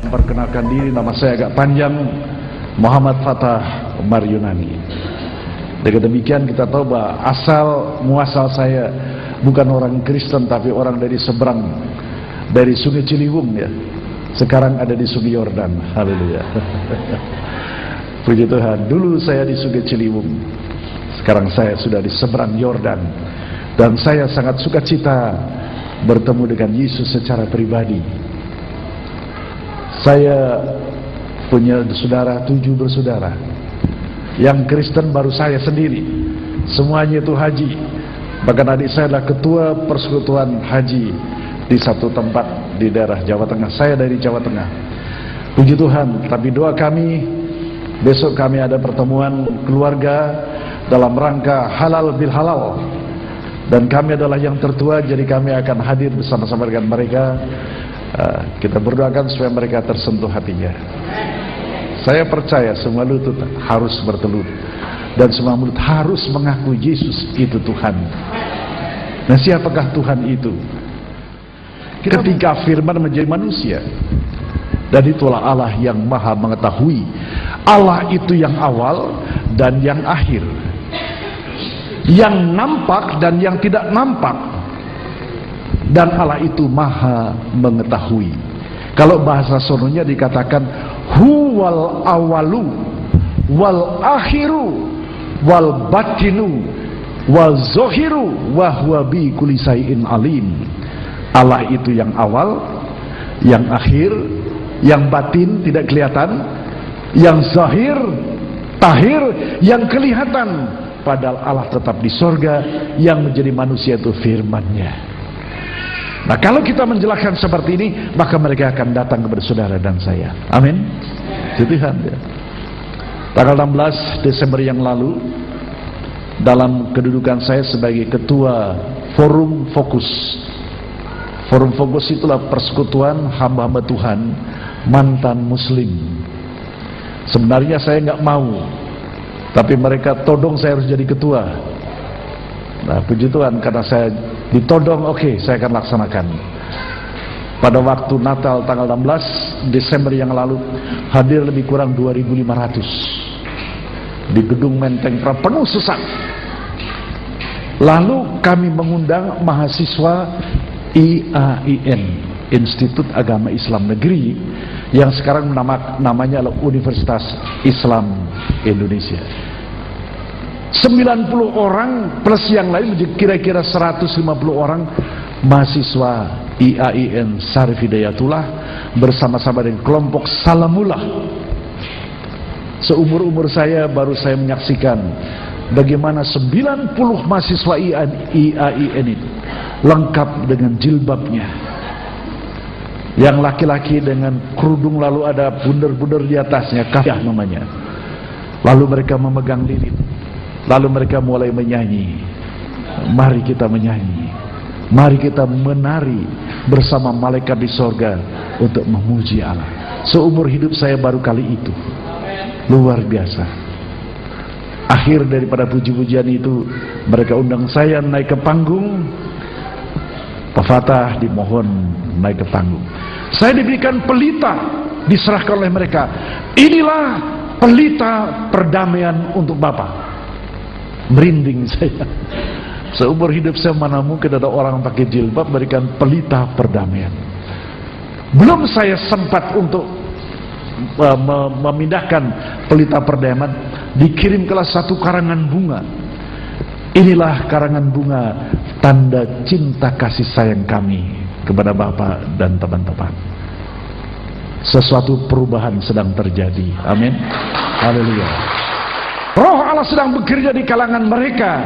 Perkenalkan diri, nama saya agak panjang, Muhammad Fatah Maryunani. Dengan demikian kita tahu bahwa asal muasal saya bukan orang Kristen tapi orang dari seberang, dari Sungai Ciliwung ya. Sekarang ada di Sungai Yordan. Haleluya. Puji Tuhan. Dulu saya di Sungai Ciliwung, sekarang saya sudah di seberang Yordan. Dan saya sangat sukacita bertemu dengan Yesus secara pribadi. Saya punya saudara, 7 bersaudara. Yang Kristen baru saya sendiri, semuanya itu haji. Bahkan adik saya adalah ketua persekutuan haji di satu tempat di daerah Jawa Tengah. Saya dari Jawa Tengah. Puji Tuhan. Tapi doa kami, besok kami ada pertemuan keluarga dalam rangka halal bil halal. Dan kami adalah yang tertua, jadi kami akan hadir bersama-sama dengan mereka. Kita berdoakan supaya mereka tersentuh hatinya. Saya percaya semua lutut harus bertelut dan semua mulut harus mengaku Yesus itu Tuhan. Nah, siapakah Tuhan itu? Ketika firman menjadi manusia, dan itulah Allah yang maha mengetahui. Allah itu yang awal dan yang akhir, yang nampak dan yang tidak nampak. Dan Allah itu maha mengetahui. Kalau bahasa sononya dikatakan huwal awalu wal akhiru wal batinu wal zohiru wa huwa bi kulli syai'in alim. Allah itu yang awal, yang akhir, yang batin tidak kelihatan, yang zahir, tahir, yang kelihatan. Padahal Allah tetap di sorga, yang menjadi manusia itu firman-Nya. Nah, kalau kita menjelaskan seperti ini, maka mereka akan datang kepada saudara dan saya. Amin. Tuhan ya. Tanggal 16 Desember yang lalu, dalam kedudukan saya sebagai ketua Forum Fokus. Forum Fokus itulah persekutuan hamba-hamba Tuhan mantan Muslim. Sebenarnya saya nggak mau, tapi mereka todong saya harus jadi ketua. Nah, puji Tuhan, karena saya ditodong, oke, saya akan laksanakan. Pada waktu Natal tanggal 16 Desember yang lalu, hadir lebih kurang 2.500 di gedung Menteng Pra, penuh sesak. Lalu kami mengundang mahasiswa IAIN, Institut Agama Islam Negeri, yang sekarang namanya adalah Universitas Islam Indonesia. 90 orang plus yang lain, kira-kira 150 orang mahasiswa IAIN Syarif Hidayatullah bersama-sama dengan kelompok Salamullah. Seumur-umur saya baru saya menyaksikan bagaimana 90 mahasiswa IAIN itu lengkap dengan jilbabnya. Yang laki-laki dengan kerudung, lalu ada bundar-bundar di atasnya, kafiyah namanya. Lalu mereka memegang lilin. Lalu mereka mulai menyanyi. Mari kita menyanyi, mari kita menari bersama malaikat di sorga untuk memuji Allah. Seumur hidup saya baru kali itu. Luar biasa. Akhir daripada puji-pujian itu, mereka undang saya naik ke panggung. Pak Fatah dimohon naik ke panggung. Saya diberikan pelita, diserahkan oleh mereka. Inilah pelita perdamaian untuk Bapak. Merinding saya. Seumur hidup saya mana mungkin ada orang pakai jilbab berikan pelita perdamaian. Belum saya sempat untuk memindahkan pelita perdamaian, dikirimkanlah satu karangan bunga. Inilah karangan bunga tanda cinta kasih sayang kami kepada Bapak dan teman-teman. Sesuatu perubahan sedang terjadi. Amin. Haleluya. Roh Allah sedang bekerja di kalangan mereka,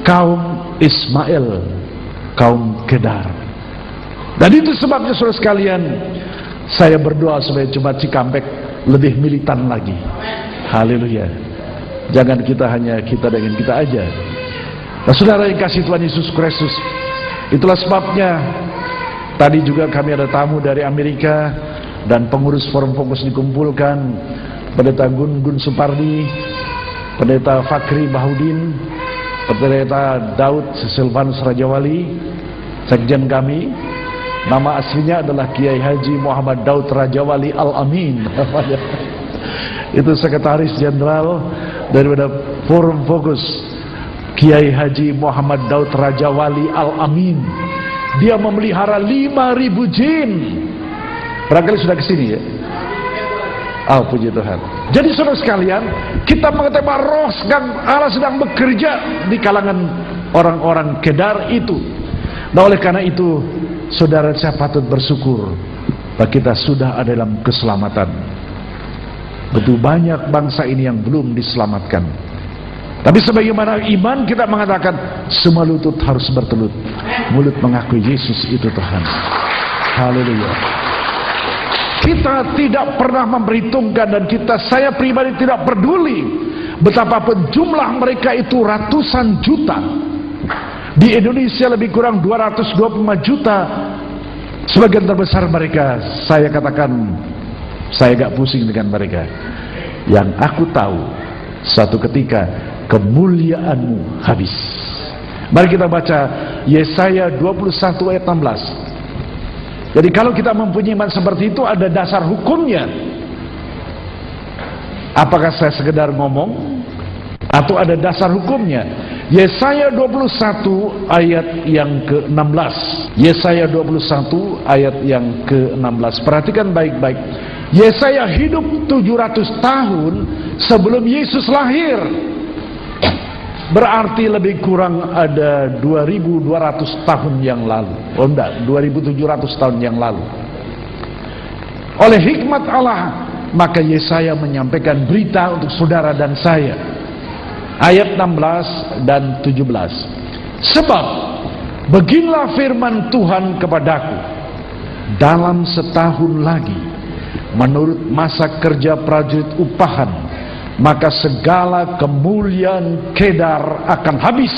kaum Ismail, kaum Kedar. Dan itu sebabnya saudara sekalian, saya berdoa supaya Jemaat Cikampek lebih militan lagi. Haleluya. Jangan kita hanya kita dengan kita aja. Nah, saudara yang kasih Tuhan Yesus Kristus, itulah sebabnya tadi juga kami ada tamu dari Amerika dan pengurus Forum Fokus dikumpulkan. Pendeta Gun Supardi, Pendeta Fakri Bahudin, Pendeta Daud Silvanus Rajawali, sekjen kami, Nama aslinya adalah Kiai Haji Muhammad Daud Rajawali Al-Amin. Itu sekretaris jenderal daripada Forum Fokus, Kiai Haji Muhammad Daud Rajawali Al-Amin. Dia memelihara 5.000 jin. Barangkali sudah kesini ya. Oh, puji Tuhan. Jadi saudara sekalian, kita mengetahui bahwa roh Allah sedang bekerja di kalangan orang-orang Kedar itu. Nah, oleh karena itu, saudara, saya patut bersyukur bahwa kita sudah ada dalam keselamatan. Betul banyak bangsa ini yang belum diselamatkan. Tapi sebagaimana iman kita mengatakan, semua lutut harus bertelut, mulut mengakui Yesus itu Tuhan. Haleluya. Kita tidak pernah memperhitungkan, dan saya pribadi tidak peduli betapapun jumlah mereka itu ratusan juta. Di Indonesia lebih kurang 225 juta. Sebagian terbesar mereka, saya katakan, saya gak pusing dengan mereka. Yang aku tahu, suatu ketika kemuliaanmu habis. Mari kita baca Yesaya 21 ayat 16. Jadi kalau kita mempunyai iman seperti itu, ada dasar hukumnya. Apakah saya sekedar ngomong atau ada dasar hukumnya? Yesaya 21 ayat yang ke-16. Yesaya 21 ayat yang ke-16. Perhatikan baik-baik. Yesaya hidup 700 tahun sebelum Yesus lahir. Berarti lebih kurang ada 2.200 tahun yang lalu. Oh enggak, 2.700 tahun yang lalu. Oleh hikmat Allah, maka Yesaya menyampaikan berita untuk saudara dan saya. Ayat 16 dan 17. Sebab beginilah firman Tuhan kepadaku, dalam setahun lagi, menurut masa kerja prajurit upahan, maka segala kemuliaan Kedar akan habis,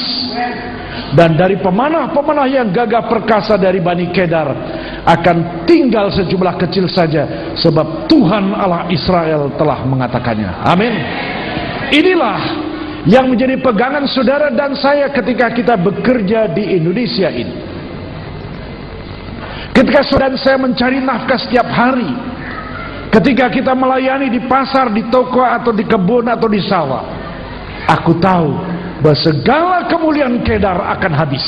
dan dari pemanah-pemanah yang gagah perkasa dari Bani Kedar akan tinggal sejumlah kecil saja, sebab Tuhan Allah Israel telah mengatakannya. Amin. Inilah yang menjadi pegangan saudara dan saya ketika kita bekerja di Indonesia ini. Ketika saudara dan saya mencari nafkah setiap hari, ketika kita melayani di pasar, di toko, atau di kebun, atau di sawah, aku tahu bahwa segala kemuliaan Kedar akan habis.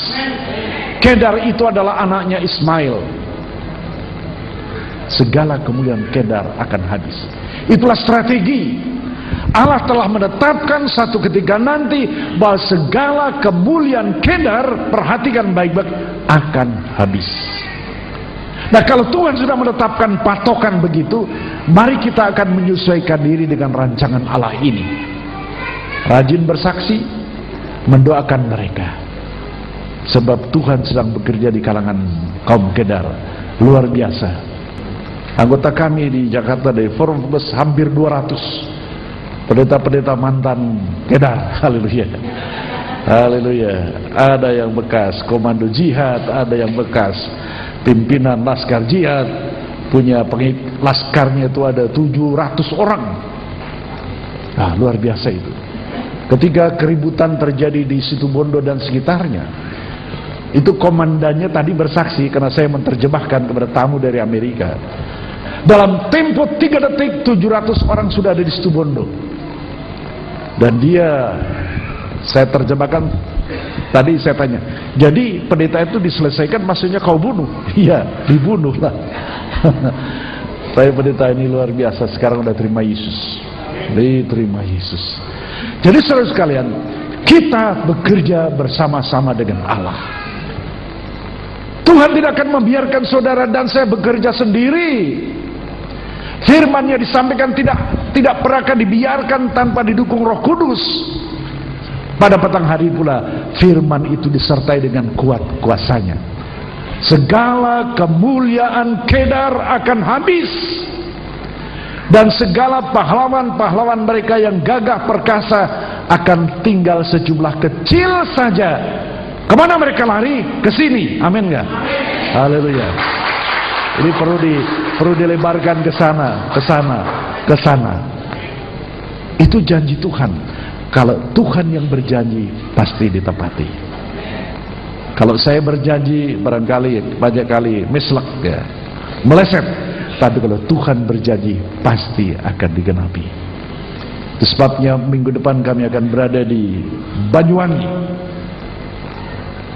Kedar itu adalah anaknya Ismail. Segala kemuliaan Kedar akan habis. Itulah strategi. Allah telah menetapkan satu ketika nanti bahwa segala kemuliaan Kedar, perhatikan baik-baik, akan habis. Nah, kalau Tuhan sudah menetapkan patokan begitu, mari kita akan menyesuaikan diri dengan rancangan Allah ini. Rajin bersaksi, mendoakan mereka, sebab Tuhan sedang bekerja di kalangan kaum Kedar. Luar biasa. Anggota kami di Jakarta dari Forum Fokus hampir 200 pendeta-pendeta mantan Kedar. Haleluya. Haleluya. Ada yang bekas komando jihad, ada yang bekas pimpinan laskar jihad, punya laskarnya itu ada 700 orang. Nah, luar biasa itu. Ketika keributan terjadi di Situbondo dan sekitarnya, itu komandannya tadi bersaksi, karena saya menerjemahkan kepada tamu dari Amerika. Dalam tempo 3 detik 700 orang sudah ada di Situbondo. Dan dia, saya terjemahkan. Tadi saya tanya, jadi pendeta itu diselesaikan, maksudnya kau bunuh? Iya, dibunuh lah. Saya pendeta ini luar biasa, sekarang udah terima Yesus. Diterima Yesus. Jadi saudara sekalian, kita bekerja bersama-sama dengan Allah. Tuhan tidak akan membiarkan saudara dan saya bekerja sendiri. Firman-Nya disampaikan tidak pernah akan dibiarkan tanpa didukung Roh Kudus. Pada petang hari pula firman itu disertai dengan kuat kuasanya. Segala kemuliaan Kedar akan habis, dan segala pahlawan-pahlawan mereka yang gagah perkasa akan tinggal sejumlah kecil saja. Kemana mereka lari? Ke sini. Amin enggak? Haleluya. Ini perlu dilebarkan ke sana, ke sana, ke sana. Itu janji Tuhan. Kalau Tuhan yang berjanji, pasti ditepati. Kalau saya berjanji barangkali banyak kali mislek ya, meleset. Tapi kalau Tuhan berjanji pasti akan digenapi. Itu sebabnya minggu depan kami akan berada di Banyuwangi.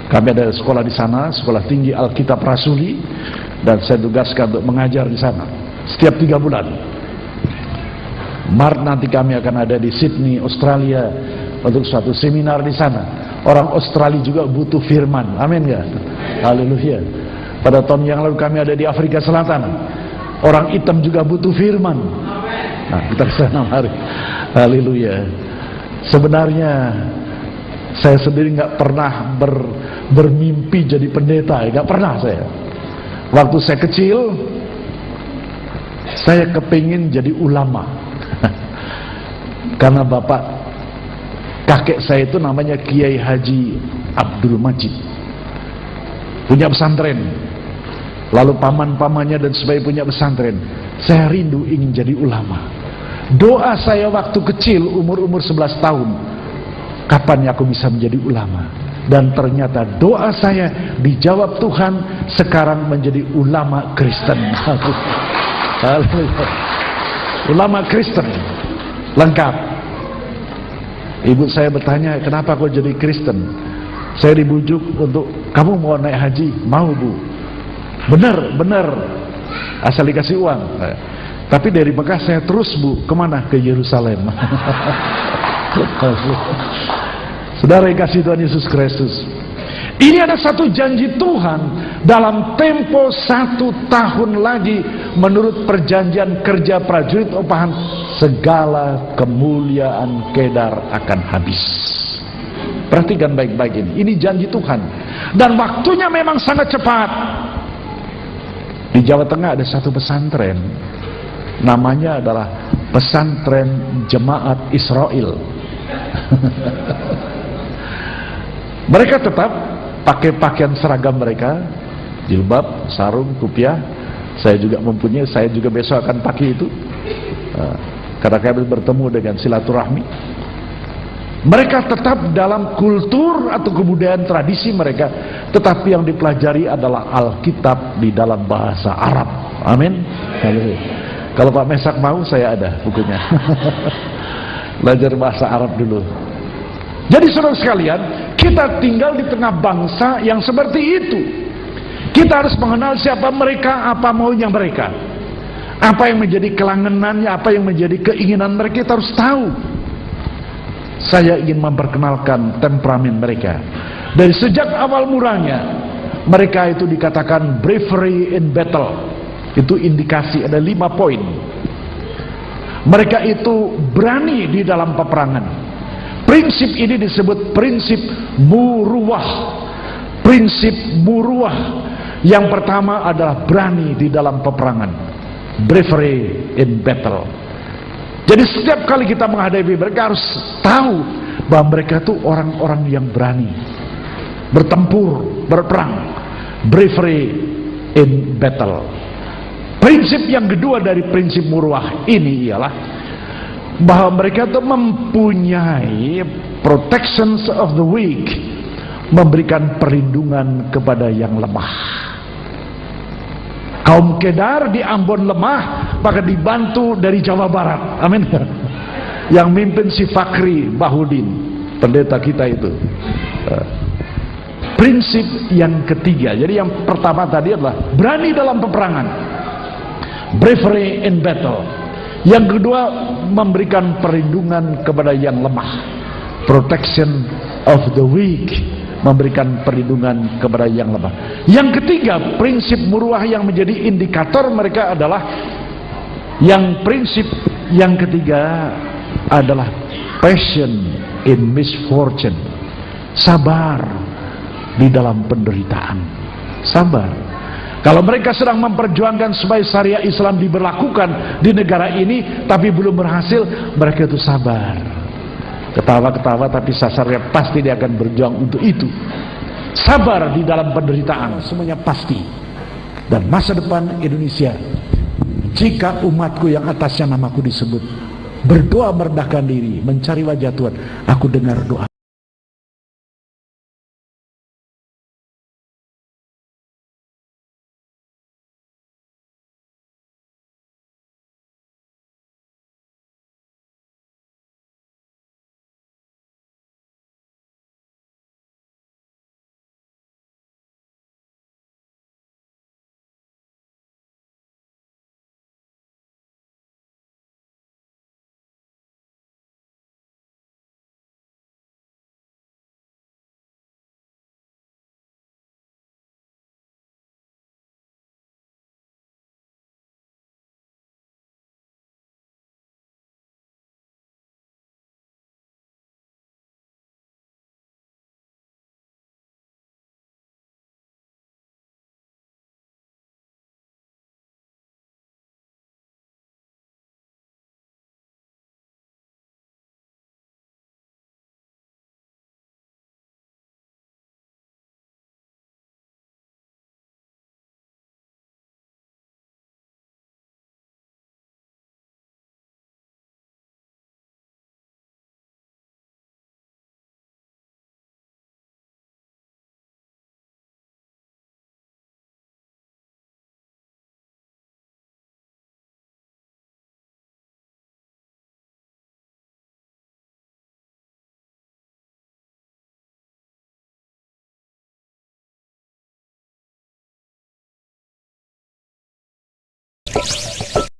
Kami ada sekolah di sana, sekolah tinggi Alkitab Rasuli, dan saya tugaskan untuk mengajar di sana setiap 3 bulan. Maret nanti kami akan ada di Sydney, Australia, untuk suatu seminar di sana. Orang Australia juga butuh firman, amin ya? Haleluya. Pada tahun yang lalu kami ada di Afrika Selatan, orang hitam juga butuh firman. Nah, kita kesana mari. Haleluya. Sebenarnya saya sendiri nggak pernah bermimpi jadi pendeta, nggak pernah saya. Waktu saya kecil, saya kepingin jadi ulama. Karena kakek saya itu namanya Kiai Haji Abdul Majid, punya pesantren. Lalu paman-pamannya dan sebagainya punya pesantren. Saya rindu ingin jadi ulama. Doa saya waktu kecil, umur 11 tahun, kapan aku bisa menjadi ulama? Dan ternyata doa saya dijawab Tuhan, sekarang menjadi ulama Kristen. Ulama Kristen lengkap. Ibu saya bertanya, kenapa kau jadi Kristen? Saya dibujuk untuk, kamu mau naik haji? Mau, Bu. Benar, asal dikasih uang. Tapi dari Mekah saya terus, Bu, kemana? Ke Yerusalem. Saudara yang kasih Tuhan Yesus Kristus, ini ada satu janji Tuhan. Dalam tempo 1 tahun lagi, menurut perjanjian kerja prajurit upahan, segala kemuliaan Kedar akan habis. Perhatikan baik-baik ini janji Tuhan, dan waktunya memang sangat cepat. Di Jawa Tengah ada satu pesantren, namanya adalah Pesantren Jemaat Israel. Mereka tetap pakai pakaian seragam mereka, jilbab, sarung, kupiah. Saya juga mempunyai, saya juga besok akan pakai itu. Karena kami bertemu dengan silaturahmi. Mereka tetap dalam kultur atau kebudayaan tradisi mereka, tetapi yang dipelajari adalah Alkitab di dalam bahasa Arab. Amin. Kalau Pak Mesak mau, saya ada bukunya. Belajar bahasa Arab dulu. Jadi saudara sekalian, kita tinggal di tengah bangsa yang seperti itu. Kita harus mengenal siapa mereka, apa maunya mereka, apa yang menjadi kelangenannya, apa yang menjadi keinginan mereka. Kita harus tahu. Saya ingin memperkenalkan temperamen mereka. Dari sejak awal mulanya, mereka itu dikatakan bravery in battle. Itu indikasi, ada 5 poin. Mereka itu berani di dalam peperangan. Prinsip ini disebut prinsip muruwah. Prinsip muruwah. Yang pertama adalah berani di dalam peperangan. Bravery in battle. Jadi setiap kali kita menghadapi mereka harus tahu bahwa mereka itu orang-orang yang berani bertempur, berperang. Bravery in battle. Prinsip yang kedua dari prinsip muruwah ini ialah bahwa mereka itu mempunyai protections of the weak, memberikan perlindungan kepada yang lemah. Kaum Kedar di Ambon lemah, maka dibantu dari Jawa Barat. Amin. Yang mimpin si Fakri Bahudin, pendeta kita itu. Prinsip yang ketiga, jadi yang pertama tadi adalah berani dalam peperangan, bravery in battle. Yang kedua, memberikan perlindungan kepada yang lemah, protection of the weak, memberikan perlindungan kepada yang lemah. Yang ketiga, prinsip muruwah yang menjadi indikator mereka adalah, yang prinsip yang ketiga adalah passion in misfortune, sabar di dalam penderitaan. Sabar. Kalau mereka sedang memperjuangkan supaya syariat Islam diberlakukan di negara ini tapi belum berhasil, mereka itu sabar. Ketawa-ketawa tapi sasarnya pasti dia akan berjuang untuk itu. Sabar di dalam penderitaan, semuanya pasti. Dan masa depan Indonesia, jika umatku yang atasnya namaku disebut berdoa merendahkan diri, mencari wajah Tuhan, aku dengar doa.